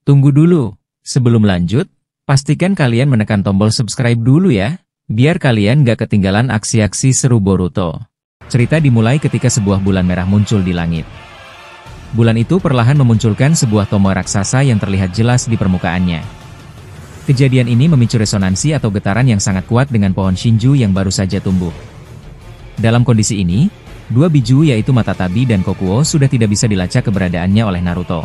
Tunggu dulu, sebelum lanjut, pastikan kalian menekan tombol subscribe dulu ya, biar kalian gak ketinggalan aksi-aksi seru Boruto. Cerita dimulai ketika sebuah bulan merah muncul di langit. Bulan itu perlahan memunculkan sebuah tomoe raksasa yang terlihat jelas di permukaannya. Kejadian ini memicu resonansi atau getaran yang sangat kuat dengan pohon Shinju yang baru saja tumbuh. Dalam kondisi ini, dua biju yaitu Matatabi dan Kokuo sudah tidak bisa dilacak keberadaannya oleh Naruto.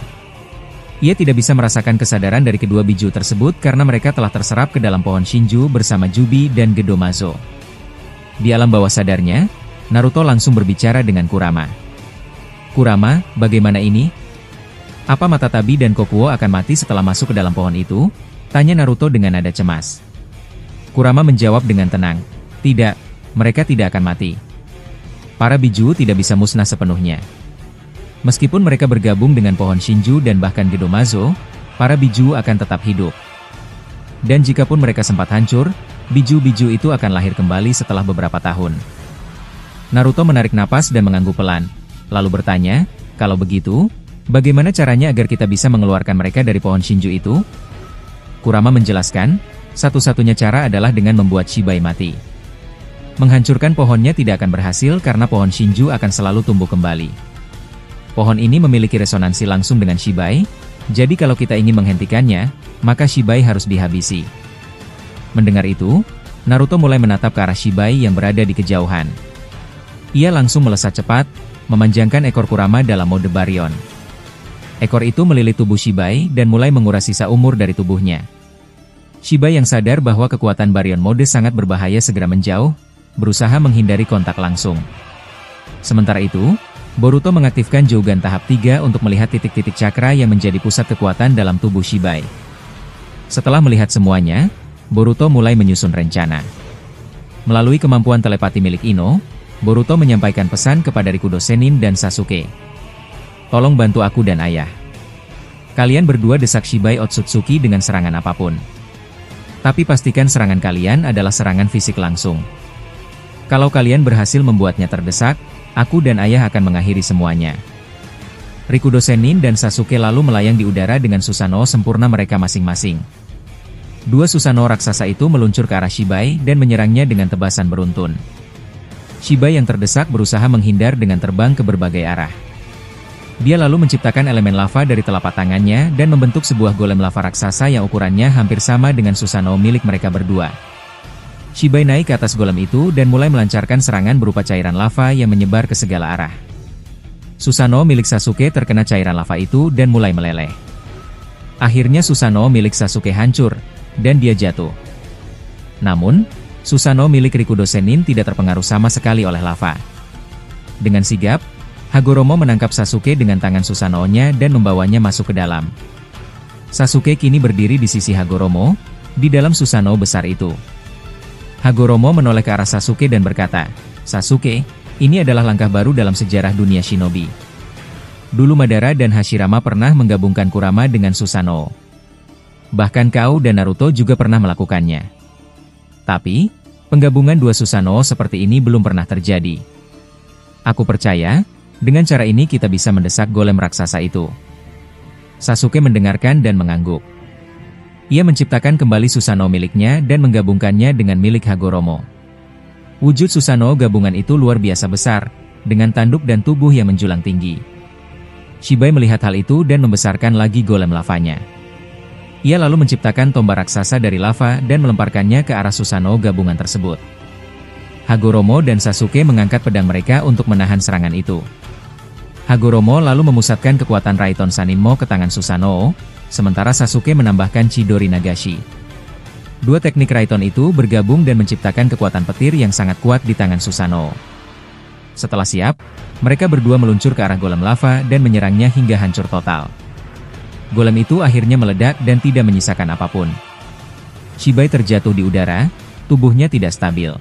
Ia tidak bisa merasakan kesadaran dari kedua biju tersebut karena mereka telah terserap ke dalam pohon Shinju bersama Jubi dan Gedomazo. Di alam bawah sadarnya, Naruto langsung berbicara dengan Kurama. "Kurama, bagaimana ini? Apa Matatabi dan Kokuo akan mati setelah masuk ke dalam pohon itu?" tanya Naruto dengan nada cemas. Kurama menjawab dengan tenang, "Tidak, mereka tidak akan mati. Para biju tidak bisa musnah sepenuhnya. Meskipun mereka bergabung dengan pohon Shinju dan bahkan Gedomazo, para biju akan tetap hidup. Dan jikapun mereka sempat hancur, biju-biju itu akan lahir kembali setelah beberapa tahun." Naruto menarik napas dan mengangguk pelan, lalu bertanya, "Kalau begitu, bagaimana caranya agar kita bisa mengeluarkan mereka dari pohon Shinju itu?" Kurama menjelaskan, satu-satunya cara adalah dengan membuat Shibai mati. Menghancurkan pohonnya tidak akan berhasil karena pohon Shinju akan selalu tumbuh kembali. Pohon ini memiliki resonansi langsung dengan Shibai, jadi kalau kita ingin menghentikannya, maka Shibai harus dihabisi. Mendengar itu, Naruto mulai menatap ke arah Shibai yang berada di kejauhan. Ia langsung melesat cepat, memanjangkan ekor Kurama dalam mode Baryon. Ekor itu melilit tubuh Shibai dan mulai menguras sisa umur dari tubuhnya. Shibai yang sadar bahwa kekuatan Baryon mode sangat berbahaya segera menjauh, berusaha menghindari kontak langsung. Sementara itu, Boruto mengaktifkan Jougan tahap 3 untuk melihat titik-titik cakra yang menjadi pusat kekuatan dalam tubuh Shibai. Setelah melihat semuanya, Boruto mulai menyusun rencana. Melalui kemampuan telepati milik Ino, Boruto menyampaikan pesan kepada Rikudo Sennin dan Sasuke. "Tolong bantu aku dan ayah. Kalian berdua desak Shibai Otsutsuki dengan serangan apapun. Tapi pastikan serangan kalian adalah serangan fisik langsung. Kalau kalian berhasil membuatnya terdesak, aku dan ayah akan mengakhiri semuanya." Rikudo Sennin dan Sasuke lalu melayang di udara dengan Susanoo sempurna mereka masing-masing. Dua Susanoo raksasa itu meluncur ke arah Shibai dan menyerangnya dengan tebasan beruntun. Shibai yang terdesak berusaha menghindar dengan terbang ke berbagai arah. Dia lalu menciptakan elemen lava dari telapak tangannya dan membentuk sebuah golem lava raksasa yang ukurannya hampir sama dengan Susanoo milik mereka berdua. Shibai naik ke atas golem itu dan mulai melancarkan serangan berupa cairan lava yang menyebar ke segala arah. Susanoo milik Sasuke terkena cairan lava itu dan mulai meleleh. Akhirnya Susanoo milik Sasuke hancur, dan dia jatuh. Namun, Susanoo milik Rikudo Sennin tidak terpengaruh sama sekali oleh lava. Dengan sigap, Hagoromo menangkap Sasuke dengan tangan Susanoo-nya dan membawanya masuk ke dalam. Sasuke kini berdiri di sisi Hagoromo, di dalam Susanoo besar itu. Hagoromo menoleh ke arah Sasuke dan berkata, "Sasuke, ini adalah langkah baru dalam sejarah dunia shinobi. Dulu Madara dan Hashirama pernah menggabungkan Kurama dengan Susanoo. Bahkan kau dan Naruto juga pernah melakukannya. Tapi, penggabungan dua Susanoo seperti ini belum pernah terjadi. Aku percaya, dengan cara ini kita bisa mendesak golem raksasa itu." Sasuke mendengarkan dan mengangguk. Ia menciptakan kembali Susanoo miliknya dan menggabungkannya dengan milik Hagoromo. Wujud Susanoo gabungan itu luar biasa besar, dengan tanduk dan tubuh yang menjulang tinggi. Shibai melihat hal itu dan membesarkan lagi golem lavanya. Ia lalu menciptakan tombak raksasa dari lava dan melemparkannya ke arah Susanoo gabungan tersebut. Hagoromo dan Sasuke mengangkat pedang mereka untuk menahan serangan itu. Hagoromo lalu memusatkan kekuatan Raiton Saninmo ke tangan Susanoo, sementara Sasuke menambahkan Chidori Nagashi. Dua teknik Raiton itu bergabung dan menciptakan kekuatan petir yang sangat kuat di tangan Susanoo. Setelah siap, mereka berdua meluncur ke arah golem lava dan menyerangnya hingga hancur total. Golem itu akhirnya meledak dan tidak menyisakan apapun. Shibai terjatuh di udara, tubuhnya tidak stabil.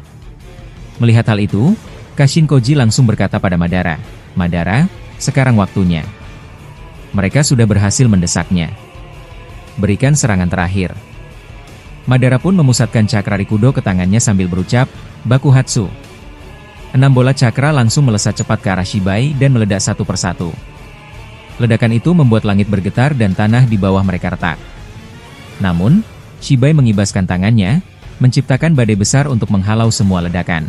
Melihat hal itu, Kashin Koji langsung berkata pada Madara, "Madara, sekarang waktunya. Mereka sudah berhasil mendesaknya. Berikan serangan terakhir." Madara pun memusatkan cakra Rikudo ke tangannya sambil berucap, "Bakuhatsu." 6 bola cakra langsung melesat cepat ke arah Shibai dan meledak satu persatu. Ledakan itu membuat langit bergetar dan tanah di bawah mereka retak. Namun, Shibai mengibaskan tangannya, menciptakan badai besar untuk menghalau semua ledakan.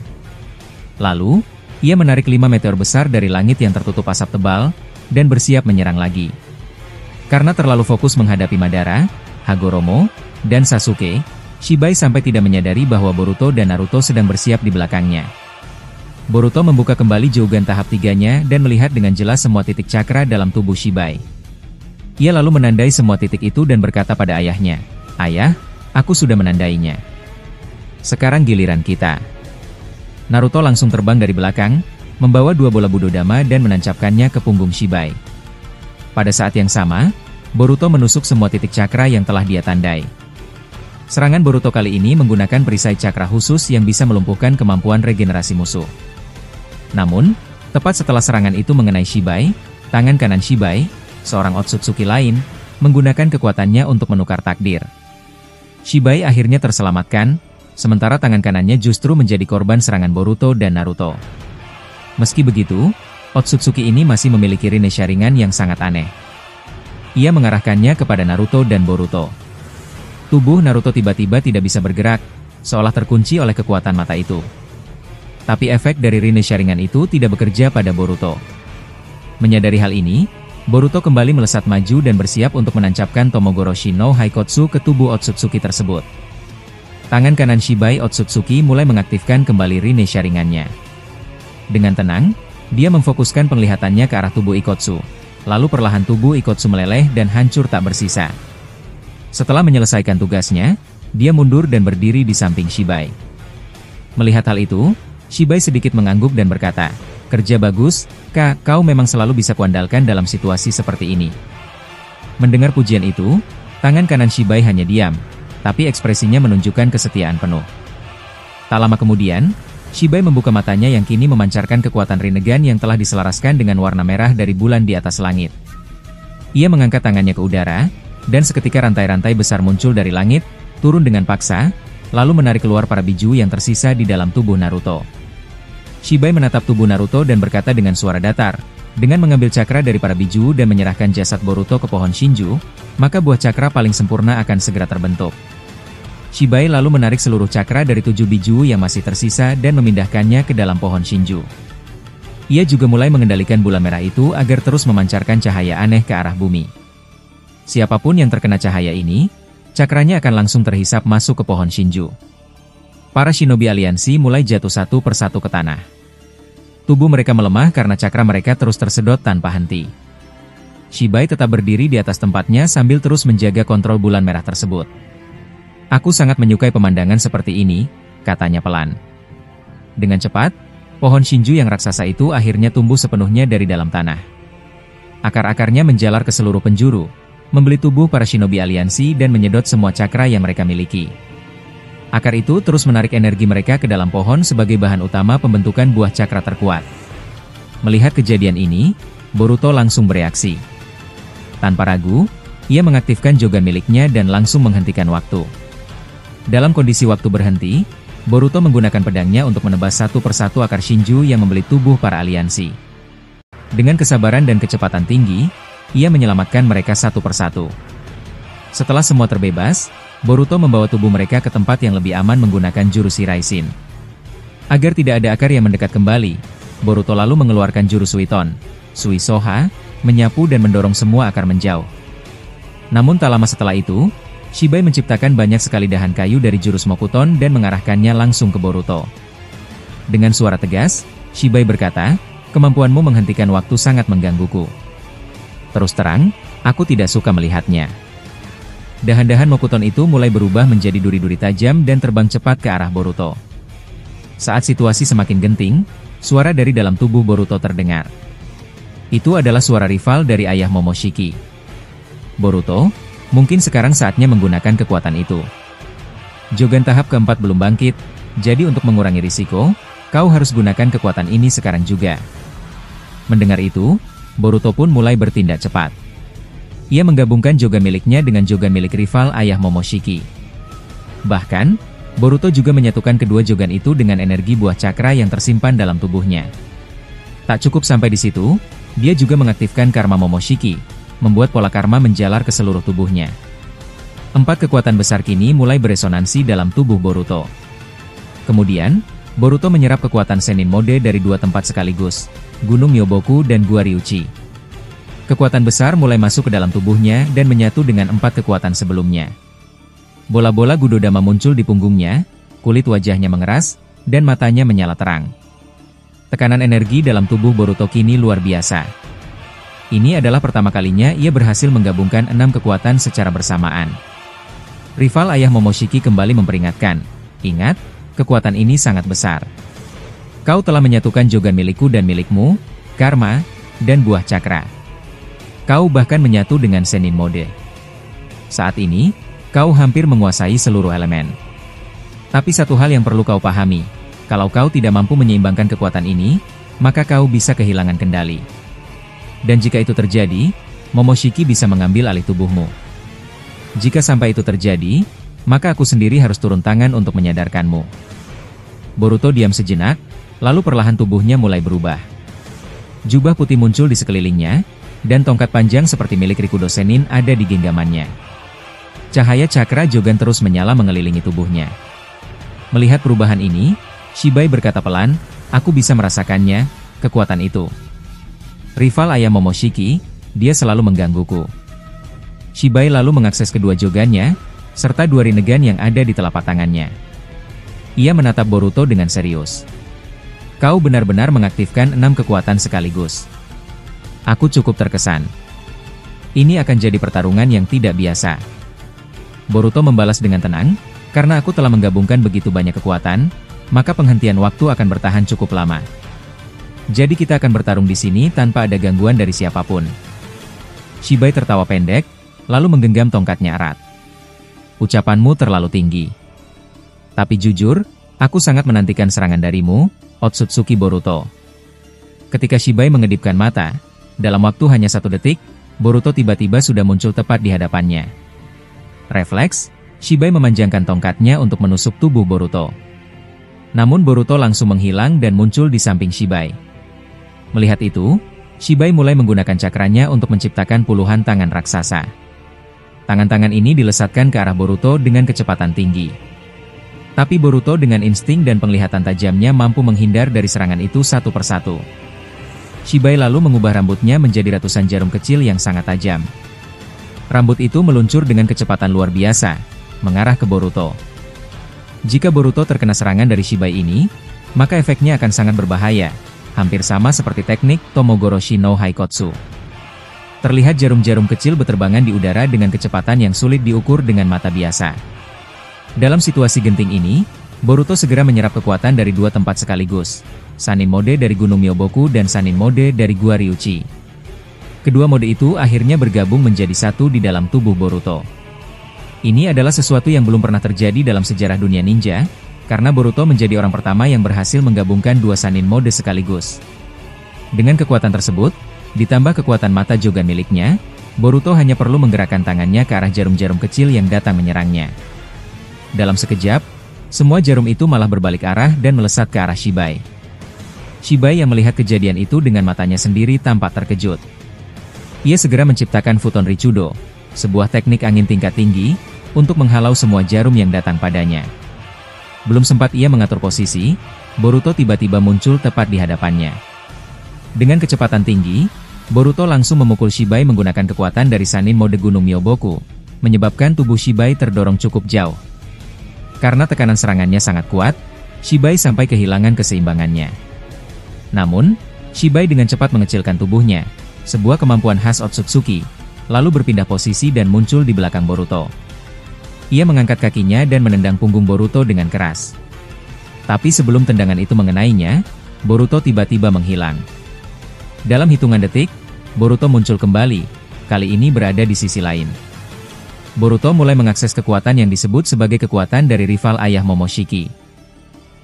Lalu, ia menarik 5 meteor besar dari langit yang tertutup asap tebal, dan bersiap menyerang lagi. Karena terlalu fokus menghadapi Madara, Hagoromo, dan Sasuke, Shibai sampai tidak menyadari bahwa Boruto dan Naruto sedang bersiap di belakangnya. Boruto membuka kembali Jougan tahap 3-nya dan melihat dengan jelas semua titik cakra dalam tubuh Shibai. Ia lalu menandai semua titik itu dan berkata pada ayahnya, "Ayah, aku sudah menandainya. Sekarang giliran kita." Naruto langsung terbang dari belakang, membawa 2 bola Budodama dan menancapkannya ke punggung Shibai. Pada saat yang sama, Boruto menusuk semua titik cakra yang telah dia tandai. Serangan Boruto kali ini menggunakan perisai cakra khusus yang bisa melumpuhkan kemampuan regenerasi musuh. Namun, tepat setelah serangan itu mengenai Shibai, tangan kanan Shibai, seorang Otsutsuki lain, menggunakan kekuatannya untuk menukar takdir. Shibai akhirnya terselamatkan, sementara tangan kanannya justru menjadi korban serangan Boruto dan Naruto. Meski begitu, Otsutsuki ini masih memiliki Rinne Sharingan yang sangat aneh. Ia mengarahkannya kepada Naruto dan Boruto. Tubuh Naruto tiba-tiba tidak bisa bergerak, seolah terkunci oleh kekuatan mata itu. Tapi efek dari Rinne Sharingan itu tidak bekerja pada Boruto. Menyadari hal ini, Boruto kembali melesat maju dan bersiap untuk menancapkan Tomogoroshi no Haikotsu ke tubuh Otsutsuki tersebut. Tangan kanan Shibai Otsutsuki mulai mengaktifkan kembali Rinne Sharingannya. Dengan tenang, dia memfokuskan penglihatannya ke arah tubuh Ikotsu. Lalu perlahan tubuh Ikotsu meleleh dan hancur tak bersisa. Setelah menyelesaikan tugasnya, dia mundur dan berdiri di samping Shibai. Melihat hal itu, Shibai sedikit mengangguk dan berkata, "Kerja bagus, Kak, kau memang selalu bisa kuandalkan dalam situasi seperti ini." Mendengar pujian itu, tangan kanan Shibai hanya diam, tapi ekspresinya menunjukkan kesetiaan penuh. Tak lama kemudian, Shibai membuka matanya yang kini memancarkan kekuatan Rinnegan yang telah diselaraskan dengan warna merah dari bulan di atas langit. Ia mengangkat tangannya ke udara, dan seketika rantai-rantai besar muncul dari langit, turun dengan paksa, lalu menarik keluar para biju yang tersisa di dalam tubuh Naruto. Shibai menatap tubuh Naruto dan berkata dengan suara datar, dengan mengambil cakra dari para biju dan menyerahkan jasad Boruto ke pohon Shinju, maka buah cakra paling sempurna akan segera terbentuk. Shibai lalu menarik seluruh cakra dari 7 biju yang masih tersisa dan memindahkannya ke dalam pohon Shinju. Ia juga mulai mengendalikan bulan merah itu agar terus memancarkan cahaya aneh ke arah bumi. Siapapun yang terkena cahaya ini, cakranya akan langsung terhisap masuk ke pohon Shinju. Para shinobi aliansi mulai jatuh satu persatu ke tanah. Tubuh mereka melemah karena cakra mereka terus tersedot tanpa henti. Shibai tetap berdiri di atas tempatnya sambil terus menjaga kontrol bulan merah tersebut. "Aku sangat menyukai pemandangan seperti ini," katanya pelan. Dengan cepat, pohon Shinju yang raksasa itu akhirnya tumbuh sepenuhnya dari dalam tanah. Akar-akarnya menjalar ke seluruh penjuru, membeli tubuh para shinobi aliansi dan menyedot semua cakra yang mereka miliki. Akar itu terus menarik energi mereka ke dalam pohon sebagai bahan utama pembentukan buah cakra terkuat. Melihat kejadian ini, Boruto langsung bereaksi. Tanpa ragu, ia mengaktifkan Jougan miliknya dan langsung menghentikan waktu. Dalam kondisi waktu berhenti, Boruto menggunakan pedangnya untuk menebas satu persatu akar Shinju yang membeli tubuh para aliansi. Dengan kesabaran dan kecepatan tinggi, ia menyelamatkan mereka satu persatu. Setelah semua terbebas, Boruto membawa tubuh mereka ke tempat yang lebih aman menggunakan jurus Shiraishin. Agar tidak ada akar yang mendekat kembali, Boruto lalu mengeluarkan jurus Suiton, Suisoha, menyapu dan mendorong semua akar menjauh. Namun tak lama setelah itu, Shibai menciptakan banyak sekali dahan kayu dari jurus Mokuton dan mengarahkannya langsung ke Boruto. Dengan suara tegas, Shibai berkata, "Kemampuanmu menghentikan waktu sangat menggangguku. Terus terang, aku tidak suka melihatnya." Dahan-dahan Mokuton itu mulai berubah menjadi duri-duri tajam dan terbang cepat ke arah Boruto. Saat situasi semakin genting, suara dari dalam tubuh Boruto terdengar. Itu adalah suara rival dari ayah Momoshiki. "Boruto, mungkin sekarang saatnya menggunakan kekuatan itu. Jougan tahap keempat belum bangkit, jadi untuk mengurangi risiko, kau harus gunakan kekuatan ini sekarang juga." Mendengar itu, Boruto pun mulai bertindak cepat. Ia menggabungkan Jougan miliknya dengan Jougan milik rival ayah Momoshiki. Bahkan, Boruto juga menyatukan kedua Jougan itu dengan energi buah cakra yang tersimpan dalam tubuhnya. Tak cukup sampai di situ, Dia juga mengaktifkan karma Momoshiki, membuat pola karma menjalar ke seluruh tubuhnya. 4 kekuatan besar kini mulai beresonansi dalam tubuh Boruto. Kemudian, Boruto menyerap kekuatan Sennin Mode dari 2 tempat sekaligus, Gunung Myoboku dan Gua Ryuchi. Kekuatan besar mulai masuk ke dalam tubuhnya dan menyatu dengan 4 kekuatan sebelumnya. Bola-bola Gudodama muncul di punggungnya, kulit wajahnya mengeras, dan matanya menyala terang. Tekanan energi dalam tubuh Boruto kini luar biasa. Ini adalah pertama kalinya ia berhasil menggabungkan 6 kekuatan secara bersamaan. Rival ayah Momoshiki kembali memperingatkan, ingat, kekuatan ini sangat besar. Kau telah menyatukan Jogan milikku dan milikmu, karma, dan buah cakra. Kau bahkan menyatu dengan Sennin Mode. Saat ini, kau hampir menguasai seluruh elemen. Tapi satu hal yang perlu kau pahami, kalau kau tidak mampu menyeimbangkan kekuatan ini, maka kau bisa kehilangan kendali. Dan jika itu terjadi, Momoshiki bisa mengambil alih tubuhmu. Jika sampai itu terjadi, maka aku sendiri harus turun tangan untuk menyadarkanmu. Boruto diam sejenak, lalu perlahan tubuhnya mulai berubah. Jubah putih muncul di sekelilingnya, dan tongkat panjang seperti milik Rikudo Sennin ada di genggamannya. Cahaya cakra Jogan terus menyala mengelilingi tubuhnya. Melihat perubahan ini, Shibai berkata pelan, aku bisa merasakannya, kekuatan itu. Rival ayah Momoshiki, dia selalu menggangguku. Shibai lalu mengakses kedua jogannya, serta 2 rinnegan yang ada di telapak tangannya. Ia menatap Boruto dengan serius. Kau benar-benar mengaktifkan 6 kekuatan sekaligus. Aku cukup terkesan. Ini akan jadi pertarungan yang tidak biasa. Boruto membalas dengan tenang, karena aku telah menggabungkan begitu banyak kekuatan, maka penghentian waktu akan bertahan cukup lama. Jadi kita akan bertarung di sini tanpa ada gangguan dari siapapun. Shibai tertawa pendek, lalu menggenggam tongkatnya erat. Ucapanmu terlalu tinggi. Tapi jujur, aku sangat menantikan serangan darimu, Otsutsuki Boruto. Ketika Shibai mengedipkan mata, dalam waktu hanya 1 detik, Boruto tiba-tiba sudah muncul tepat di hadapannya. Refleks, Shibai memanjangkan tongkatnya untuk menusuk tubuh Boruto. Namun Boruto langsung menghilang dan muncul di samping Shibai. Melihat itu, Shibai mulai menggunakan cakranya untuk menciptakan puluhan tangan raksasa. Tangan-tangan ini dilesatkan ke arah Boruto dengan kecepatan tinggi. Tapi Boruto dengan insting dan penglihatan tajamnya mampu menghindar dari serangan itu satu persatu. Shibai lalu mengubah rambutnya menjadi ratusan jarum kecil yang sangat tajam. Rambut itu meluncur dengan kecepatan luar biasa, mengarah ke Boruto. Jika Boruto terkena serangan dari Shibai ini, maka efeknya akan sangat berbahaya, hampir sama seperti teknik Tomogoroshi no Haikotsu. Terlihat jarum-jarum kecil berterbangan di udara dengan kecepatan yang sulit diukur dengan mata biasa. Dalam situasi genting ini, Boruto segera menyerap kekuatan dari 2 tempat sekaligus, Sannin Mode dari Gunung Myoboku dan Sannin Mode dari Gua Ryuchi. Kedua mode itu akhirnya bergabung menjadi satu di dalam tubuh Boruto. Ini adalah sesuatu yang belum pernah terjadi dalam sejarah dunia ninja, karena Boruto menjadi orang pertama yang berhasil menggabungkan 2 Sannin Mode sekaligus. Dengan kekuatan tersebut, ditambah kekuatan mata Jogan miliknya, Boruto hanya perlu menggerakkan tangannya ke arah jarum-jarum kecil yang datang menyerangnya. Dalam sekejap, semua jarum itu malah berbalik arah dan melesat ke arah Shibai. Shibai yang melihat kejadian itu dengan matanya sendiri tampak terkejut. Ia segera menciptakan Futon Richudo, sebuah teknik angin tingkat tinggi, untuk menghalau semua jarum yang datang padanya. Belum sempat ia mengatur posisi, Boruto tiba-tiba muncul tepat di hadapannya. Dengan kecepatan tinggi, Boruto langsung memukul Shibai menggunakan kekuatan dari Sannin Mode Gunung Myoboku, menyebabkan tubuh Shibai terdorong cukup jauh. Karena tekanan serangannya sangat kuat, Shibai sampai kehilangan keseimbangannya. Namun, Shibai dengan cepat mengecilkan tubuhnya, sebuah kemampuan khas Otsutsuki, lalu berpindah posisi dan muncul di belakang Boruto. Ia mengangkat kakinya dan menendang punggung Boruto dengan keras. Tapi sebelum tendangan itu mengenainya, Boruto tiba-tiba menghilang. Dalam hitungan detik, Boruto muncul kembali, kali ini berada di sisi lain. Boruto mulai mengakses kekuatan yang disebut sebagai kekuatan dari rival ayah Momoshiki.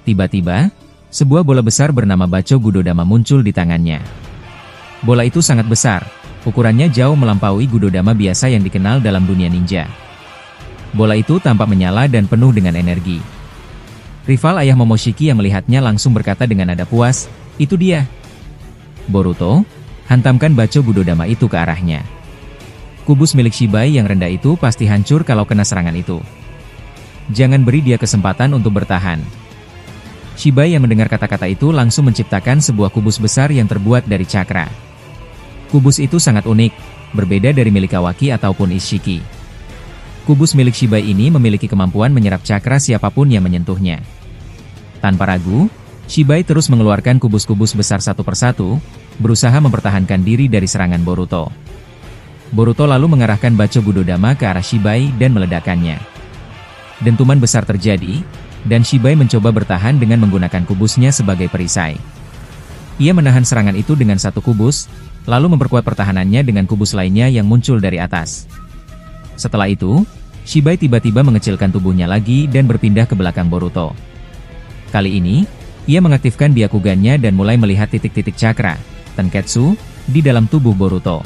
Tiba-tiba, sebuah bola besar bernama Bacho Gudodama muncul di tangannya. Bola itu sangat besar, ukurannya jauh melampaui Gudodama biasa yang dikenal dalam dunia ninja. Bola itu tampak menyala dan penuh dengan energi. Rival ayah Momoshiki yang melihatnya langsung berkata dengan nada puas, "Itu dia." "Boruto, Hantamkan Baco Budodama itu ke arahnya. Kubus milik Shibai yang rendah itu pasti hancur kalau kena serangan itu. Jangan beri dia kesempatan untuk bertahan. Shibai yang mendengar kata-kata itu langsung menciptakan sebuah kubus besar yang terbuat dari cakra. Kubus itu sangat unik, berbeda dari milik Kawaki ataupun Ishiki. Kubus milik Shibai ini memiliki kemampuan menyerap cakra siapapun yang menyentuhnya. Tanpa ragu, Shibai terus mengeluarkan kubus-kubus besar satu persatu, berusaha mempertahankan diri dari serangan Boruto. Boruto lalu mengarahkan Baco Budodama ke arah Shibai dan meledakkannya. Dentuman besar terjadi, dan Shibai mencoba bertahan dengan menggunakan kubusnya sebagai perisai. Ia menahan serangan itu dengan satu kubus, lalu memperkuat pertahanannya dengan kubus lainnya yang muncul dari atas. Setelah itu, Shibai tiba-tiba mengecilkan tubuhnya lagi dan berpindah ke belakang Boruto. Kali ini, ia mengaktifkan Byakugannya dan mulai melihat titik-titik cakra, Tenketsu, di dalam tubuh Boruto.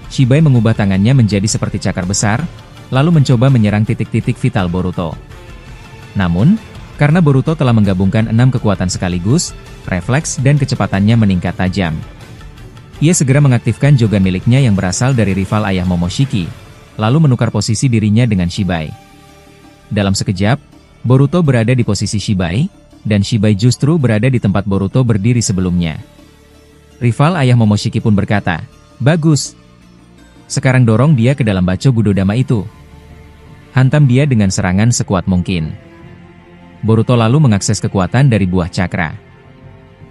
Shibai mengubah tangannya menjadi seperti cakar besar, lalu mencoba menyerang titik-titik vital Boruto. Namun, karena Boruto telah menggabungkan 6 kekuatan sekaligus, refleks dan kecepatannya meningkat tajam. Ia segera mengaktifkan Jogan miliknya yang berasal dari rival ayah Momoshiki, lalu menukar posisi dirinya dengan Shibai. Dalam sekejap, Boruto berada di posisi Shibai, dan Shibai justru berada di tempat Boruto berdiri sebelumnya. Rival ayah Momoshiki pun berkata, "Bagus. Sekarang dorong dia ke dalam Baco Budodama itu. Hantam dia dengan serangan sekuat mungkin." Boruto lalu mengakses kekuatan dari buah cakra.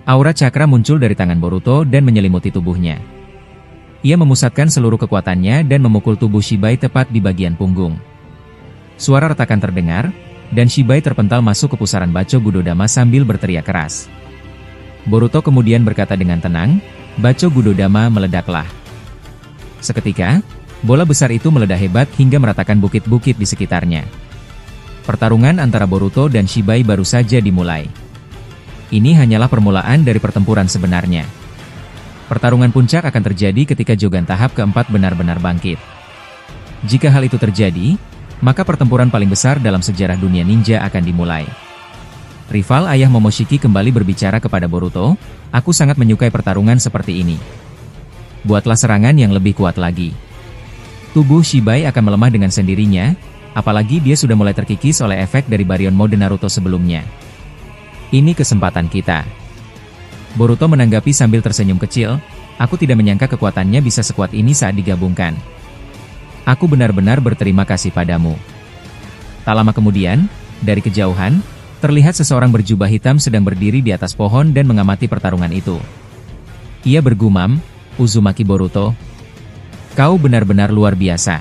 Aura cakra muncul dari tangan Boruto dan menyelimuti tubuhnya. Ia memusatkan seluruh kekuatannya dan memukul tubuh Shibai tepat di bagian punggung. Suara retakan terdengar, dan Shibai terpental masuk ke pusaran Baco Budodama sambil berteriak keras. Boruto kemudian berkata dengan tenang, "Baco Budodama meledaklah." Seketika, bola besar itu meledak hebat hingga meratakan bukit-bukit di sekitarnya. Pertarungan antara Boruto dan Shibai baru saja dimulai. Ini hanyalah permulaan dari pertempuran sebenarnya. Pertarungan puncak akan terjadi ketika Jogan tahap keempat benar-benar bangkit. Jika hal itu terjadi, maka pertempuran paling besar dalam sejarah dunia ninja akan dimulai. Rival ayah Momoshiki kembali berbicara kepada Boruto, "Aku sangat menyukai pertarungan seperti ini. Buatlah serangan yang lebih kuat lagi." Tubuh Shibai akan melemah dengan sendirinya, apalagi dia sudah mulai terkikis oleh efek dari Baryon Mode Naruto sebelumnya. "Ini kesempatan kita." Boruto menanggapi sambil tersenyum kecil, "Aku tidak menyangka kekuatannya bisa sekuat ini saat digabungkan. Aku benar-benar berterima kasih padamu." Tak lama kemudian, dari kejauhan, terlihat seseorang berjubah hitam sedang berdiri di atas pohon dan mengamati pertarungan itu. Ia bergumam, "Uzumaki Boruto, kau benar-benar luar biasa.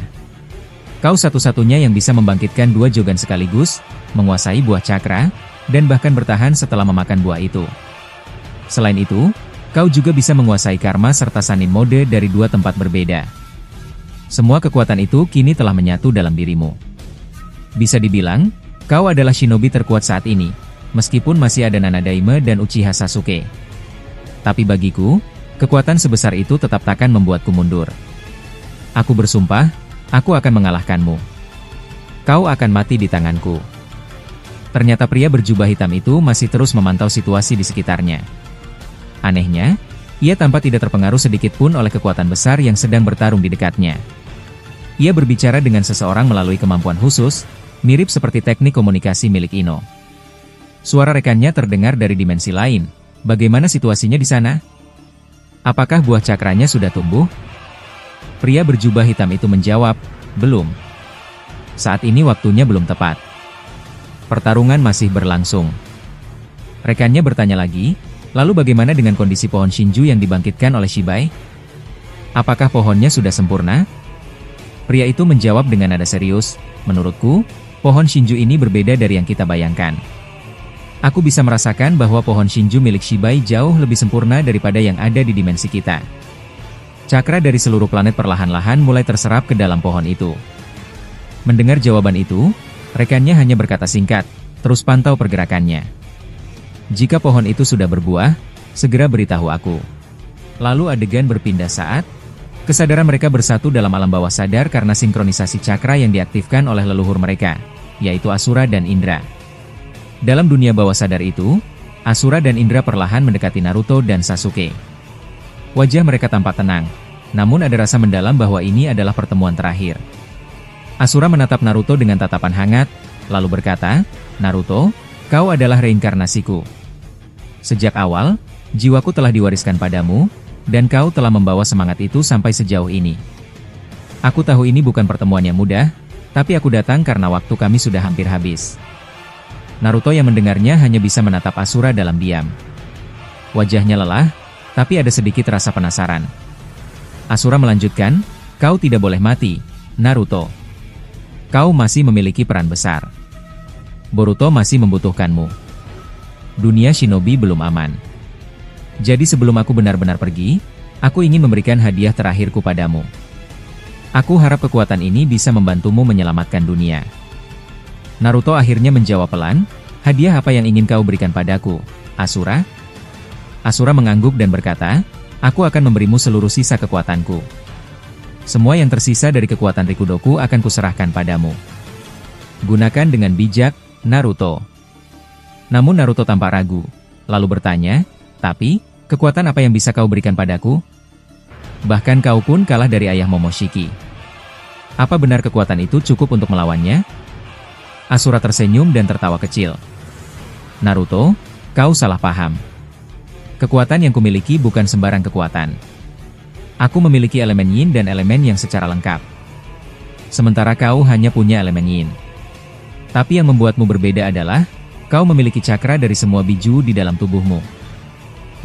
Kau satu-satunya yang bisa membangkitkan 2 Jogan sekaligus, menguasai buah cakra, dan bahkan bertahan setelah memakan buah itu. Selain itu, kau juga bisa menguasai karma serta Sanin mode dari 2 tempat berbeda. Semua kekuatan itu kini telah menyatu dalam dirimu. Bisa dibilang, kau adalah shinobi terkuat saat ini, meskipun masih ada Nanadaime dan Uchiha Sasuke. Tapi bagiku, kekuatan sebesar itu tetap takkan membuatku mundur. Aku bersumpah, aku akan mengalahkanmu. Kau akan mati di tanganku." Ternyata pria berjubah hitam itu masih terus memantau situasi di sekitarnya. Anehnya, ia tampak tidak terpengaruh sedikit pun oleh kekuatan besar yang sedang bertarung di dekatnya. Ia berbicara dengan seseorang melalui kemampuan khusus, mirip seperti teknik komunikasi milik Ino. Suara rekannya terdengar dari dimensi lain. "Bagaimana situasinya di sana? Apakah buah cakranya sudah tumbuh?" Pria berjubah hitam itu menjawab, "Belum. Saat ini waktunya belum tepat. Pertarungan masih berlangsung." Rekannya bertanya lagi, "Lalu bagaimana dengan kondisi pohon Shinju yang dibangkitkan oleh Shibai? Apakah pohonnya sudah sempurna?" Pria itu menjawab dengan nada serius, "Menurutku, pohon Shinju ini berbeda dari yang kita bayangkan. Aku bisa merasakan bahwa pohon Shinju milik Shibai jauh lebih sempurna daripada yang ada di dimensi kita. Cakra dari seluruh planet perlahan-lahan mulai terserap ke dalam pohon itu." Mendengar jawaban itu, rekannya hanya berkata singkat, "Terus pantau pergerakannya. Jika pohon itu sudah berbuah, segera beritahu aku." Lalu adegan berpindah saat kesadaran mereka bersatu dalam alam bawah sadar karena sinkronisasi cakra yang diaktifkan oleh leluhur mereka, yaitu Asura dan Indra. Dalam dunia bawah sadar itu, Asura dan Indra perlahan mendekati Naruto dan Sasuke. Wajah mereka tampak tenang, namun ada rasa mendalam bahwa ini adalah pertemuan terakhir. Asura menatap Naruto dengan tatapan hangat, lalu berkata, "Naruto, kau adalah reinkarnasiku. Sejak awal, jiwaku telah diwariskan padamu, dan kau telah membawa semangat itu sampai sejauh ini. Aku tahu ini bukan pertemuan yang mudah, tapi aku datang karena waktu kami sudah hampir habis." Naruto yang mendengarnya hanya bisa menatap Asura dalam diam. Wajahnya lelah, tapi ada sedikit rasa penasaran. Asura melanjutkan, "Kau tidak boleh mati, Naruto. Kau masih memiliki peran besar. Boruto masih membutuhkanmu. Dunia shinobi belum aman. Jadi sebelum aku benar-benar pergi, aku ingin memberikan hadiah terakhirku padamu. Aku harap kekuatan ini bisa membantumu menyelamatkan dunia." Naruto akhirnya menjawab pelan, "Hadiah apa yang ingin kau berikan padaku, Asura?" Asura mengangguk dan berkata, "Aku akan memberimu seluruh sisa kekuatanku. Semua yang tersisa dari kekuatan Rikudoku akan kuserahkan padamu. Gunakan dengan bijak, Naruto." Namun Naruto tampak ragu, lalu bertanya, "Tapi, kekuatan apa yang bisa kau berikan padaku? Bahkan kau pun kalah dari ayah Momoshiki. Apa benar kekuatan itu cukup untuk melawannya?" Asura tersenyum dan tertawa kecil. "Naruto, kau salah paham. Kekuatan yang kumiliki bukan sembarang kekuatan. Aku memiliki elemen yin dan elemen yang secara lengkap. Sementara kau hanya punya elemen yin. Tapi yang membuatmu berbeda adalah, kau memiliki cakra dari semua biju di dalam tubuhmu.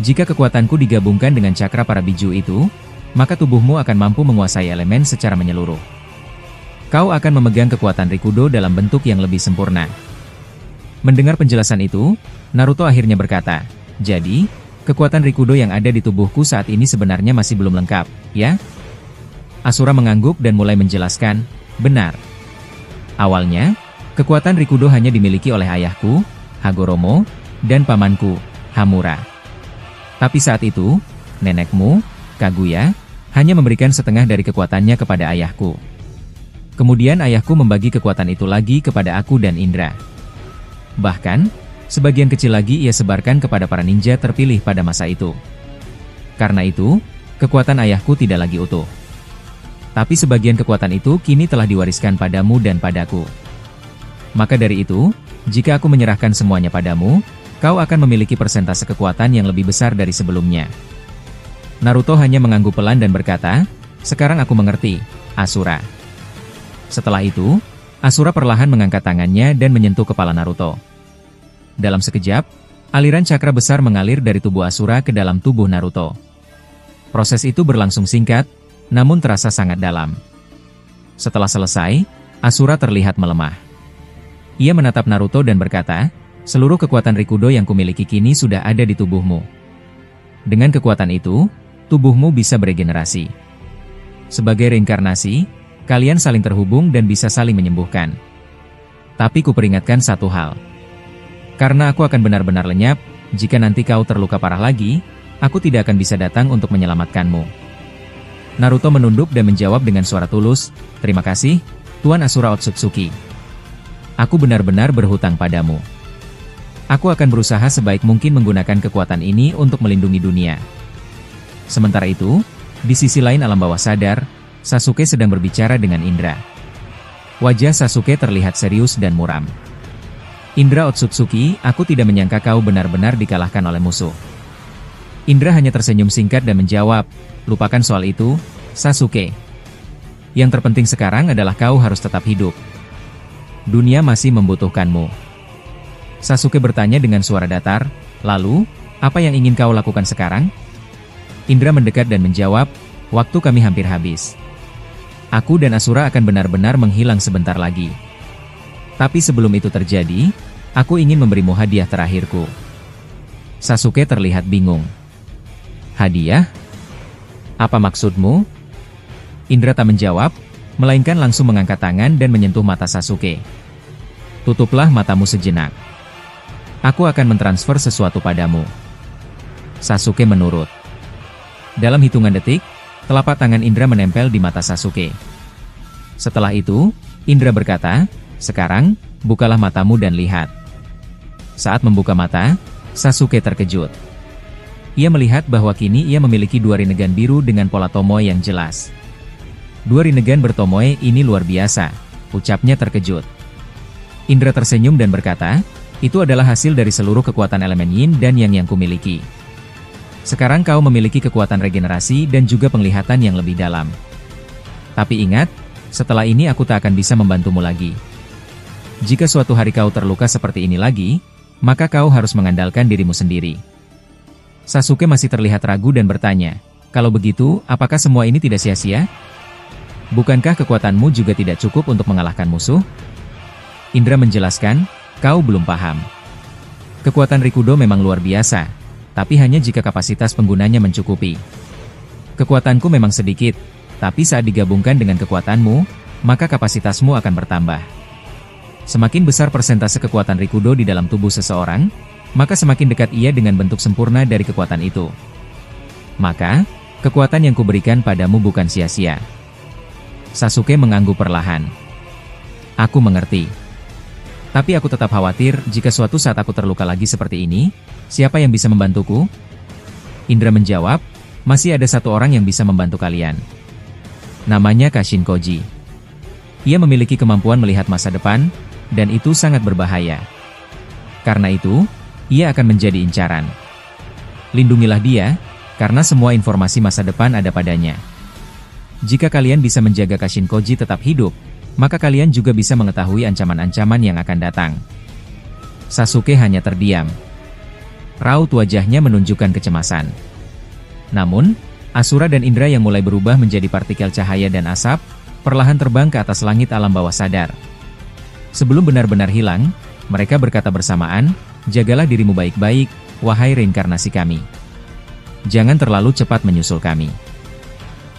Jika kekuatanku digabungkan dengan cakra para biju itu, maka tubuhmu akan mampu menguasai elemen secara menyeluruh. Kau akan memegang kekuatan Rikudo dalam bentuk yang lebih sempurna." Mendengar penjelasan itu, Naruto akhirnya berkata, "Jadi, kekuatan Rikudo yang ada di tubuhku saat ini sebenarnya masih belum lengkap, ya?" Asura mengangguk dan mulai menjelaskan, "Benar. Awalnya, kekuatan Rikudo hanya dimiliki oleh ayahku, Hagoromo, dan pamanku, Hamura. Tapi saat itu, nenekmu, Kaguya, hanya memberikan setengah dari kekuatannya kepada ayahku. Kemudian ayahku membagi kekuatan itu lagi kepada aku dan Indra. Bahkan, sebagian kecil lagi ia sebarkan kepada para ninja terpilih pada masa itu. Karena itu, kekuatan ayahku tidak lagi utuh. Tapi sebagian kekuatan itu kini telah diwariskan padamu dan padaku. Maka dari itu, jika aku menyerahkan semuanya padamu, kau akan memiliki persentase kekuatan yang lebih besar dari sebelumnya." Naruto hanya mengangguk pelan dan berkata, "Sekarang aku mengerti, Asura." Setelah itu, Asura perlahan mengangkat tangannya dan menyentuh kepala Naruto. Dalam sekejap, aliran cakra besar mengalir dari tubuh Asura ke dalam tubuh Naruto. Proses itu berlangsung singkat, namun terasa sangat dalam. Setelah selesai, Asura terlihat melemah. Ia menatap Naruto dan berkata, "Seluruh kekuatan Rikudo yang kumiliki kini sudah ada di tubuhmu. Dengan kekuatan itu, tubuhmu bisa beregenerasi. Sebagai reinkarnasi, kalian saling terhubung dan bisa saling menyembuhkan. Tapi kuperingatkan satu hal. Karena aku akan benar-benar lenyap, jika nanti kau terluka parah lagi, aku tidak akan bisa datang untuk menyelamatkanmu." Naruto menunduk dan menjawab dengan suara tulus, "Terima kasih, Tuan Asura Otsutsuki. Aku benar-benar berhutang padamu. Aku akan berusaha sebaik mungkin menggunakan kekuatan ini untuk melindungi dunia." Sementara itu, di sisi lain alam bawah sadar, Sasuke sedang berbicara dengan Indra. Wajah Sasuke terlihat serius dan muram. "Indra Otsutsuki, aku tidak menyangka kau benar-benar dikalahkan oleh musuh." Indra hanya tersenyum singkat dan menjawab, "Lupakan soal itu, Sasuke. Yang terpenting sekarang adalah kau harus tetap hidup. Dunia masih membutuhkanmu." Sasuke bertanya dengan suara datar, "Lalu, apa yang ingin kau lakukan sekarang?" Indra mendekat dan menjawab, "Waktu kami hampir habis. Aku dan Asura akan benar-benar menghilang sebentar lagi. Tapi sebelum itu terjadi, aku ingin memberimu hadiah terakhirku." Sasuke terlihat bingung. "Hadiah? Apa maksudmu?" Indra tak menjawab, melainkan langsung mengangkat tangan dan menyentuh mata Sasuke. "Tutuplah matamu sejenak. Aku akan mentransfer sesuatu padamu." Sasuke menurut. Dalam hitungan detik, telapak tangan Indra menempel di mata Sasuke. Setelah itu, Indra berkata, "Sekarang, bukalah matamu dan lihat." Saat membuka mata, Sasuke terkejut. Ia melihat bahwa kini ia memiliki 2 Rinnegan biru dengan pola tomoe yang jelas. 2 Rinnegan bertomoe ini luar biasa, ucapnya terkejut. Indra tersenyum dan berkata, itu adalah hasil dari seluruh kekuatan elemen yin dan yang kumiliki. Sekarang kau memiliki kekuatan regenerasi dan juga penglihatan yang lebih dalam. Tapi ingat, setelah ini aku tak akan bisa membantumu lagi. Jika suatu hari kau terluka seperti ini lagi, maka kau harus mengandalkan dirimu sendiri. Sasuke masih terlihat ragu dan bertanya, kalau begitu, apakah semua ini tidak sia-sia? Bukankah kekuatanmu juga tidak cukup untuk mengalahkan musuh? Indra menjelaskan, kau belum paham. Kekuatan Rikudo memang luar biasa, tapi hanya jika kapasitas penggunanya mencukupi. Kekuatanku memang sedikit, tapi saat digabungkan dengan kekuatanmu, maka kapasitasmu akan bertambah. Semakin besar persentase kekuatan Rikudo di dalam tubuh seseorang, maka semakin dekat ia dengan bentuk sempurna dari kekuatan itu. Maka, kekuatan yang kuberikan padamu bukan sia-sia. Sasuke mengangguk perlahan. Aku mengerti. Tapi aku tetap khawatir jika suatu saat aku terluka lagi seperti ini, siapa yang bisa membantuku? Indra menjawab, masih ada satu orang yang bisa membantu kalian. Namanya Kashin Koji. Ia memiliki kemampuan melihat masa depan, dan itu sangat berbahaya. Karena itu, ia akan menjadi incaran. Lindungilah dia, karena semua informasi masa depan ada padanya. Jika kalian bisa menjaga Kashin Koji tetap hidup, maka kalian juga bisa mengetahui ancaman-ancaman yang akan datang. Sasuke hanya terdiam. Raut wajahnya menunjukkan kecemasan. Namun, Asura dan Indra yang mulai berubah menjadi partikel cahaya dan asap, perlahan terbang ke atas langit alam bawah sadar. Sebelum benar-benar hilang, mereka berkata bersamaan, jagalah dirimu baik-baik, wahai reinkarnasi kami. Jangan terlalu cepat menyusul kami.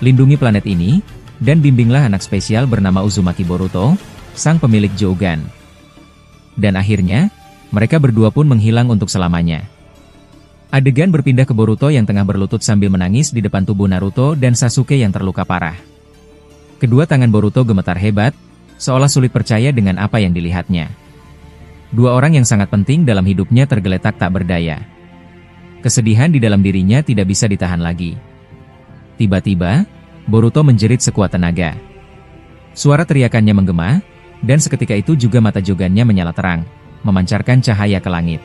Lindungi planet ini, dan bimbinglah anak spesial bernama Uzumaki Boruto, sang pemilik Jougan. Dan akhirnya, mereka berdua pun menghilang untuk selamanya. Adegan berpindah ke Boruto yang tengah berlutut sambil menangis di depan tubuh Naruto dan Sasuke yang terluka parah. Kedua tangan Boruto gemetar hebat, seolah sulit percaya dengan apa yang dilihatnya. Dua orang yang sangat penting dalam hidupnya tergeletak tak berdaya. Kesedihan di dalam dirinya tidak bisa ditahan lagi. Tiba-tiba, Boruto menjerit sekuat tenaga. Suara teriakannya menggema, dan seketika itu juga mata Jougannya menyala terang, memancarkan cahaya ke langit.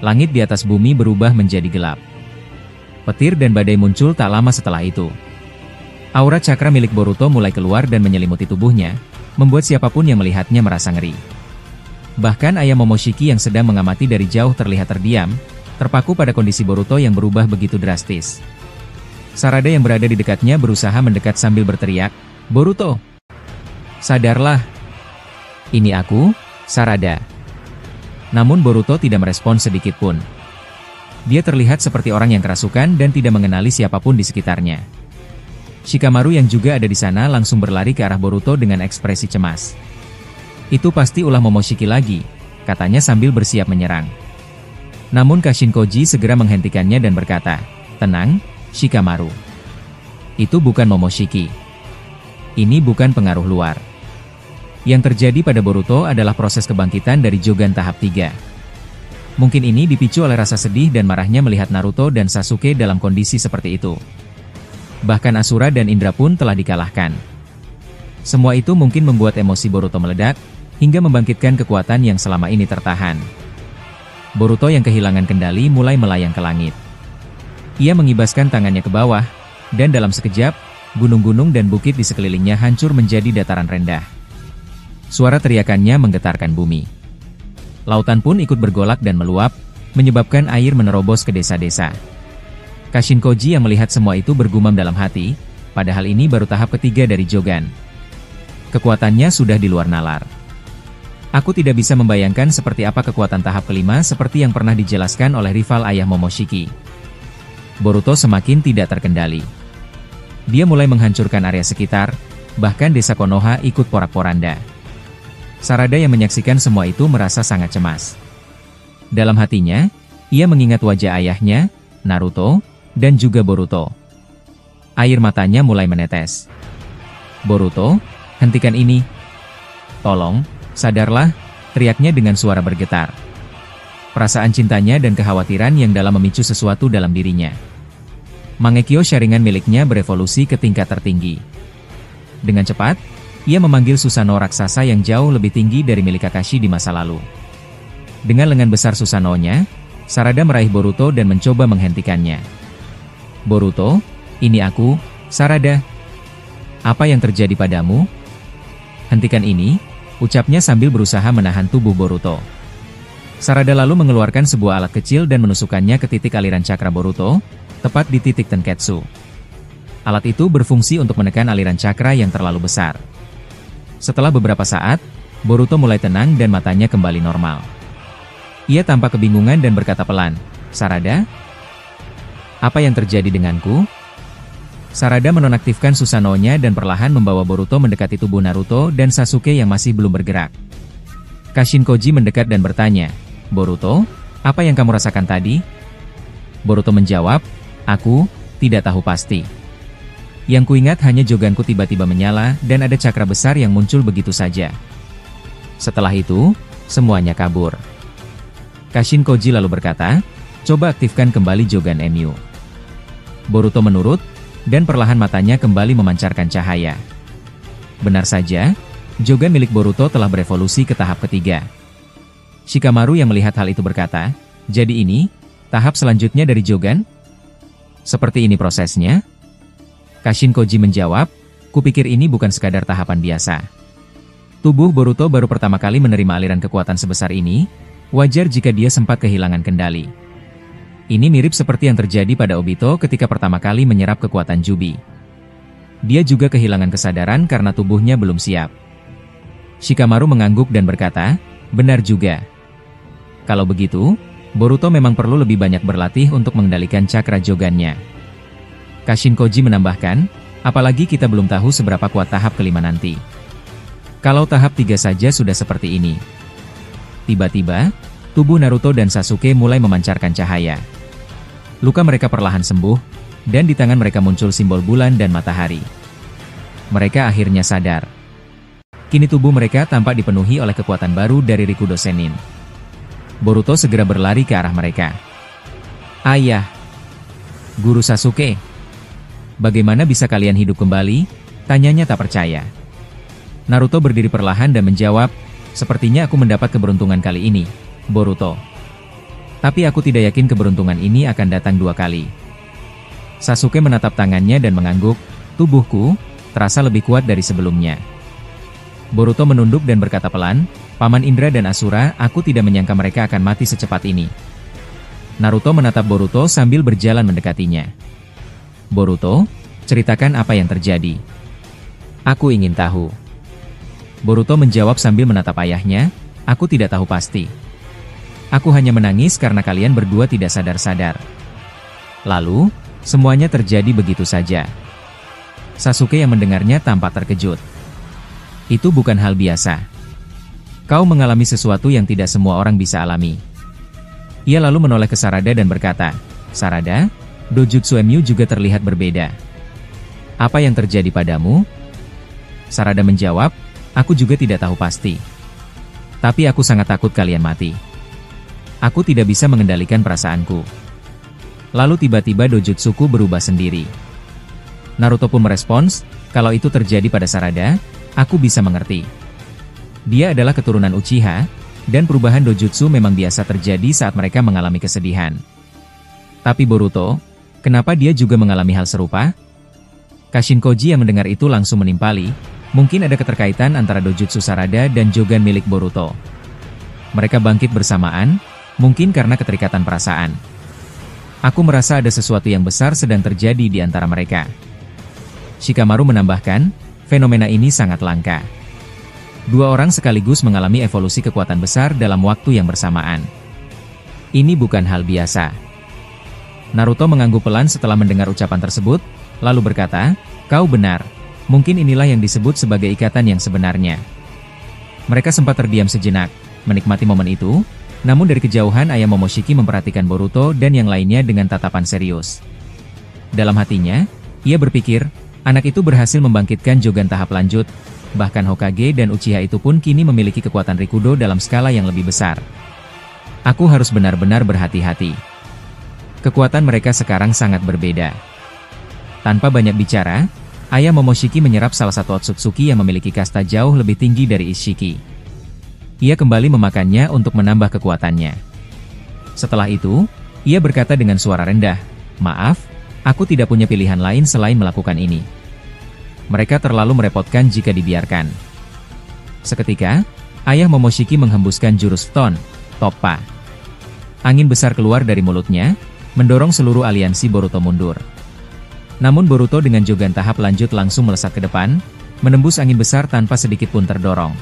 Langit di atas bumi berubah menjadi gelap. Petir dan badai muncul tak lama setelah itu. Aura cakra milik Boruto mulai keluar dan menyelimuti tubuhnya, membuat siapapun yang melihatnya merasa ngeri. Bahkan ayah Momoshiki yang sedang mengamati dari jauh terlihat terdiam, terpaku pada kondisi Boruto yang berubah begitu drastis. Sarada yang berada di dekatnya berusaha mendekat sambil berteriak, "Boruto! Sadarlah! Ini aku, Sarada." Namun Boruto tidak merespon sedikit pun. Dia terlihat seperti orang yang kerasukan dan tidak mengenali siapapun di sekitarnya. Shikamaru yang juga ada di sana langsung berlari ke arah Boruto dengan ekspresi cemas. Itu pasti ulah Momoshiki lagi, katanya sambil bersiap menyerang. Namun Kashin Koji segera menghentikannya dan berkata, "Tenang, Shikamaru. Itu bukan Momoshiki. Ini bukan pengaruh luar. Yang terjadi pada Boruto adalah proses kebangkitan dari Jougan tahap 3. Mungkin ini dipicu oleh rasa sedih dan marahnya melihat Naruto dan Sasuke dalam kondisi seperti itu. Bahkan Asura dan Indra pun telah dikalahkan. Semua itu mungkin membuat emosi Boruto meledak, hingga membangkitkan kekuatan yang selama ini tertahan. Boruto yang kehilangan kendali mulai melayang ke langit. Ia mengibaskan tangannya ke bawah, dan dalam sekejap, gunung-gunung dan bukit di sekelilingnya hancur menjadi dataran rendah. Suara teriakannya menggetarkan bumi. Lautan pun ikut bergolak dan meluap, menyebabkan air menerobos ke desa-desa. Kashin Koji yang melihat semua itu bergumam dalam hati, padahal ini baru tahap ketiga dari Jougan. Kekuatannya sudah di luar nalar. Aku tidak bisa membayangkan seperti apa kekuatan tahap kelima seperti yang pernah dijelaskan oleh rival ayah Momoshiki. Boruto semakin tidak terkendali. Dia mulai menghancurkan area sekitar, bahkan desa Konoha ikut porak-poranda. Sarada yang menyaksikan semua itu merasa sangat cemas. Dalam hatinya, ia mengingat wajah ayahnya, Naruto, dan juga Boruto. Air matanya mulai menetes. "Boruto, hentikan ini. Tolong, sadarlah," teriaknya dengan suara bergetar. perasaan cintanya dan kekhawatiran yang dalam memicu sesuatu dalam dirinya. Mangekyo Sharingan miliknya berevolusi ke tingkat tertinggi. Dengan cepat, ia memanggil Susanoo raksasa yang jauh lebih tinggi dari milik Kakashi di masa lalu. Dengan lengan besar Susanoo-nya, Sarada meraih Boruto dan mencoba menghentikannya. "Boruto, ini aku, Sarada. Apa yang terjadi padamu? Hentikan ini," ucapnya sambil berusaha menahan tubuh Boruto. Sarada lalu mengeluarkan sebuah alat kecil dan menusukkannya ke titik aliran cakra Boruto, tepat di titik Tenketsu. Alat itu berfungsi untuk menekan aliran cakra yang terlalu besar. Setelah beberapa saat, Boruto mulai tenang dan matanya kembali normal. Ia tampak kebingungan dan berkata pelan, "Sarada? Apa yang terjadi denganku?" Sarada menonaktifkan Susanoo-nya dan perlahan membawa Boruto mendekati tubuh Naruto dan Sasuke yang masih belum bergerak. Kashin Koji mendekat dan bertanya, "Boruto, apa yang kamu rasakan tadi?" Boruto menjawab, "Aku tidak tahu pasti. Yang kuingat hanya joganku tiba-tiba menyala dan ada cakra besar yang muncul begitu saja. Setelah itu, semuanya kabur." Kashin Koji lalu berkata, "Coba aktifkan kembali Jogan MU." Boruto menurut, dan perlahan matanya kembali memancarkan cahaya. Benar saja, Jogan milik Boruto telah berevolusi ke tahap ketiga. Shikamaru yang melihat hal itu berkata, "Jadi ini, tahap selanjutnya dari Jogan? Seperti ini prosesnya?" Kashin Koji menjawab, "Kupikir ini bukan sekadar tahapan biasa. Tubuh Boruto baru pertama kali menerima aliran kekuatan sebesar ini, wajar jika dia sempat kehilangan kendali. Ini mirip seperti yang terjadi pada Obito ketika pertama kali menyerap kekuatan Jubi. Dia juga kehilangan kesadaran karena tubuhnya belum siap." Shikamaru mengangguk dan berkata, "Benar juga. Kalau begitu, Boruto memang perlu lebih banyak berlatih untuk mengendalikan cakra Jogannya." Kashin Koji menambahkan, "Apalagi kita belum tahu seberapa kuat tahap kelima nanti. Kalau tahap 3 saja sudah seperti ini." Tiba-tiba, tubuh Naruto dan Sasuke mulai memancarkan cahaya. Luka mereka perlahan sembuh, dan di tangan mereka muncul simbol bulan dan matahari. Mereka akhirnya sadar. Kini tubuh mereka tampak dipenuhi oleh kekuatan baru dari Rikudo Sennin. Boruto segera berlari ke arah mereka. "Ayah! Guru Sasuke! Bagaimana bisa kalian hidup kembali?" tanyanya tak percaya. Naruto berdiri perlahan dan menjawab, "Sepertinya aku mendapat keberuntungan kali ini, Boruto. Tapi aku tidak yakin keberuntungan ini akan datang 2 kali." Sasuke menatap tangannya dan mengangguk, "Tubuhku terasa lebih kuat dari sebelumnya." Boruto menunduk dan berkata pelan, "Paman Indra dan Asura, aku tidak menyangka mereka akan mati secepat ini." Naruto menatap Boruto sambil berjalan mendekatinya. "Boruto, ceritakan apa yang terjadi. Aku ingin tahu." Boruto menjawab sambil menatap ayahnya, "Aku tidak tahu pasti. Aku hanya menangis karena kalian berdua tidak sadar-sadar. Lalu, semuanya terjadi begitu saja." Sasuke yang mendengarnya tampak terkejut. "Itu bukan hal biasa. Kau mengalami sesuatu yang tidak semua orang bisa alami." Ia lalu menoleh ke Sarada dan berkata, "Sarada, Dojutsu MU juga terlihat berbeda. Apa yang terjadi padamu?" Sarada menjawab, "Aku juga tidak tahu pasti. Tapi aku sangat takut kalian mati. Aku tidak bisa mengendalikan perasaanku." Lalu tiba-tiba dojutsuku berubah sendiri. Naruto pun merespons, "Kalau itu terjadi pada Sarada, aku bisa mengerti. Dia adalah keturunan Uchiha, dan perubahan dojutsu memang biasa terjadi saat mereka mengalami kesedihan. Tapi Boruto, kenapa dia juga mengalami hal serupa?" Kashin Koji yang mendengar itu langsung menimpali, mungkin ada keterkaitan antara dojutsu Sarada dan Jogan milik Boruto. Mereka bangkit bersamaan, mungkin karena keterikatan perasaan. "Aku merasa ada sesuatu yang besar sedang terjadi di antara mereka." Shikamaru menambahkan, "Fenomena ini sangat langka. 2 orang sekaligus mengalami evolusi kekuatan besar dalam waktu yang bersamaan. Ini bukan hal biasa." Naruto mengangguk pelan setelah mendengar ucapan tersebut, lalu berkata, "Kau benar. Mungkin inilah yang disebut sebagai ikatan yang sebenarnya." Mereka sempat terdiam sejenak, menikmati momen itu, namun dari kejauhan ayah Momoshiki memperhatikan Boruto dan yang lainnya dengan tatapan serius. Dalam hatinya, ia berpikir, anak itu berhasil membangkitkan Jogan tahap lanjut, bahkan Hokage dan Uchiha itu pun kini memiliki kekuatan Rikudo dalam skala yang lebih besar. Aku harus benar-benar berhati-hati. Kekuatan mereka sekarang sangat berbeda. Tanpa banyak bicara, ayah Momoshiki menyerap salah satu Otsutsuki yang memiliki kasta jauh lebih tinggi dari Ishiki. Ia kembali memakannya untuk menambah kekuatannya. Setelah itu, ia berkata dengan suara rendah, "Maaf, aku tidak punya pilihan lain selain melakukan ini. Mereka terlalu merepotkan jika dibiarkan." Seketika, ayah Momoshiki menghembuskan jurus Stone, Toppa. Angin besar keluar dari mulutnya, mendorong seluruh aliansi Boruto mundur. Namun Boruto dengan Jogan tahap lanjut langsung melesat ke depan, menembus angin besar tanpa sedikit pun terdorong.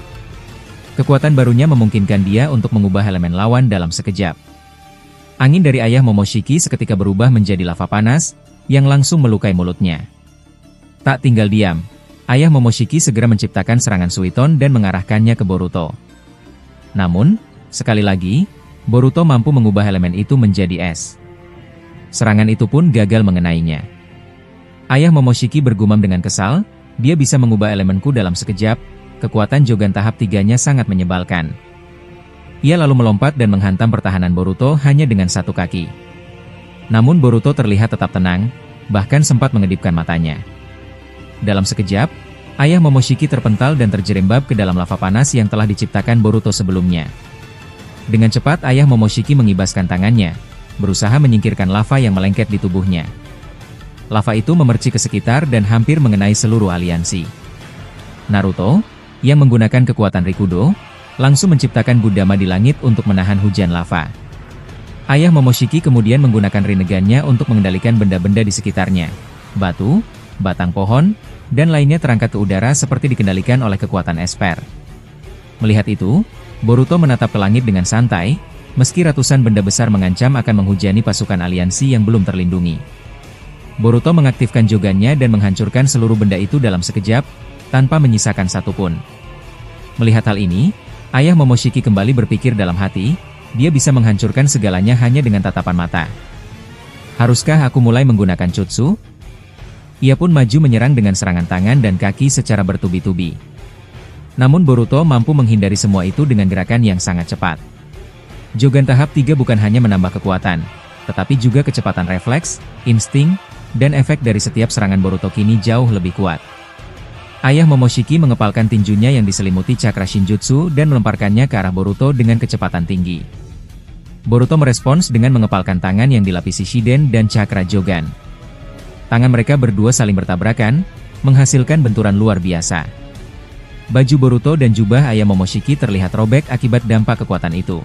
Kekuatan barunya memungkinkan dia untuk mengubah elemen lawan dalam sekejap. Angin dari ayah Momoshiki seketika berubah menjadi lava panas, yang langsung melukai mulutnya. Tak tinggal diam, ayah Momoshiki segera menciptakan serangan Suiton dan mengarahkannya ke Boruto. Namun, sekali lagi, Boruto mampu mengubah elemen itu menjadi es. Serangan itu pun gagal mengenainya. Ayah Momoshiki bergumam dengan kesal, dia bisa mengubah elemenku dalam sekejap, kekuatan Jogan tahap 3-nya sangat menyebalkan. Ia lalu melompat dan menghantam pertahanan Boruto hanya dengan satu kaki. Namun Boruto terlihat tetap tenang, bahkan sempat mengedipkan matanya. Dalam sekejap, ayah Momoshiki terpental dan terjerembab ke dalam lava panas yang telah diciptakan Boruto sebelumnya. Dengan cepat ayah Momoshiki mengibaskan tangannya, berusaha menyingkirkan lava yang melengket di tubuhnya. Lava itu memercik ke sekitar dan hampir mengenai seluruh aliansi. Naruto, yang menggunakan kekuatan Rikudo, langsung menciptakan Budama di langit untuk menahan hujan lava. Ayah Momoshiki kemudian menggunakan Rinnegan-nya untuk mengendalikan benda-benda di sekitarnya. Batu, batang pohon, dan lainnya terangkat ke udara seperti dikendalikan oleh kekuatan Esper. Melihat itu, Boruto menatap ke langit dengan santai, meski ratusan benda besar mengancam akan menghujani pasukan aliansi yang belum terlindungi. Boruto mengaktifkan Jogan-nya dan menghancurkan seluruh benda itu dalam sekejap, tanpa menyisakan satupun. Melihat hal ini, ayah Momoshiki kembali berpikir dalam hati, dia bisa menghancurkan segalanya hanya dengan tatapan mata. Haruskah aku mulai menggunakan jutsu? Ia pun maju menyerang dengan serangan tangan dan kaki secara bertubi-tubi. Namun Boruto mampu menghindari semua itu dengan gerakan yang sangat cepat. Jogan tahap 3 bukan hanya menambah kekuatan, tetapi juga kecepatan refleks, insting, dan efek dari setiap serangan Boruto kini jauh lebih kuat. Ayah Momoshiki mengepalkan tinjunya yang diselimuti cakra Shinjutsu dan melemparkannya ke arah Boruto dengan kecepatan tinggi. Boruto merespons dengan mengepalkan tangan yang dilapisi Shiden dan cakra Jogan. Tangan mereka berdua saling bertabrakan, menghasilkan benturan luar biasa. Baju Boruto dan jubah ayah Momoshiki terlihat robek akibat dampak kekuatan itu.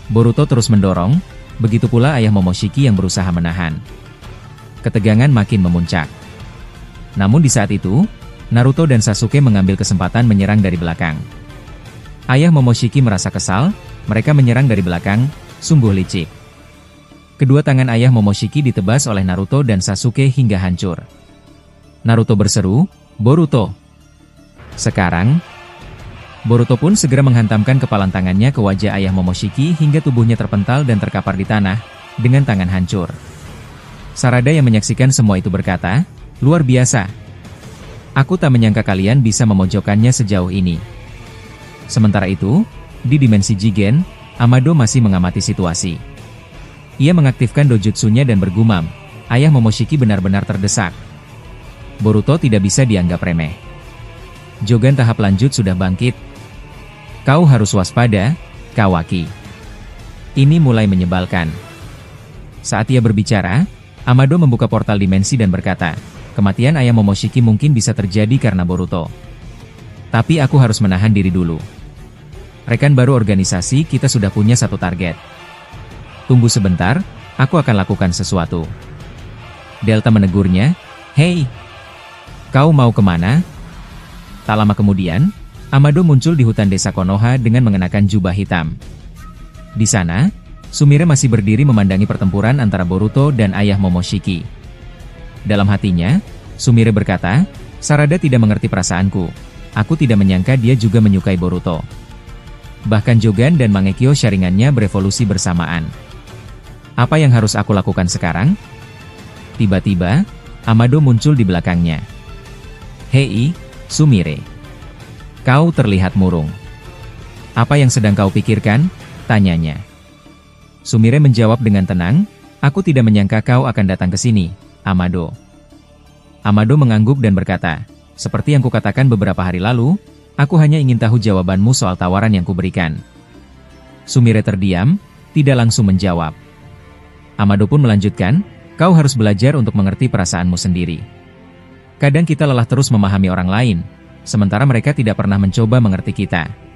Boruto terus mendorong, begitu pula ayah Momoshiki yang berusaha menahan. Ketegangan makin memuncak. Namun di saat itu, Naruto dan Sasuke mengambil kesempatan menyerang dari belakang. Ayah Momoshiki merasa kesal, mereka menyerang dari belakang, sungguh licik. Kedua tangan ayah Momoshiki ditebas oleh Naruto dan Sasuke hingga hancur. Naruto berseru, "Boruto!" Sekarang, Boruto pun segera menghantamkan kepalan tangannya ke wajah ayah Momoshiki hingga tubuhnya terpental dan terkapar di tanah, dengan tangan hancur. Sarada yang menyaksikan semua itu berkata, "Luar biasa. Aku tak menyangka kalian bisa memojokkannya sejauh ini." Sementara itu, di dimensi Jigen, Amado masih mengamati situasi. Ia mengaktifkan dojutsunya dan bergumam, ayah Momoshiki benar-benar terdesak. Boruto tidak bisa dianggap remeh. Jogan tahap lanjut sudah bangkit. Kau harus waspada, Kawaki. Ini mulai menyebalkan. Saat ia berbicara, Amado membuka portal dimensi dan berkata, kematian ayah Momoshiki mungkin bisa terjadi karena Boruto. Tapi aku harus menahan diri dulu. Rekan baru organisasi kita sudah punya satu target. Tunggu sebentar, aku akan lakukan sesuatu. Delta menegurnya, "Hei, kau mau kemana?" Tak lama kemudian, Amado muncul di hutan desa Konoha dengan mengenakan jubah hitam. Di sana, Sumire masih berdiri memandangi pertempuran antara Boruto dan ayah Momoshiki. Dalam hatinya, Sumire berkata, "Sarada tidak mengerti perasaanku. Aku tidak menyangka dia juga menyukai Boruto." Bahkan Jogan dan Mangekyo Sharingan-nya berevolusi bersamaan. Apa yang harus aku lakukan sekarang? Tiba-tiba, Amado muncul di belakangnya. "Hei, Sumire. Kau terlihat murung. Apa yang sedang kau pikirkan?" tanyanya. Sumire menjawab dengan tenang, aku tidak menyangka kau akan datang ke sini, Amado. Amado mengangguk dan berkata, seperti yang kukatakan beberapa hari lalu, aku hanya ingin tahu jawabanmu soal tawaran yang kuberikan. Sumire terdiam, tidak langsung menjawab. Amado pun melanjutkan, kau harus belajar untuk mengerti perasaanmu sendiri. Kadang kita lelah terus memahami orang lain, sementara mereka tidak pernah mencoba mengerti kita.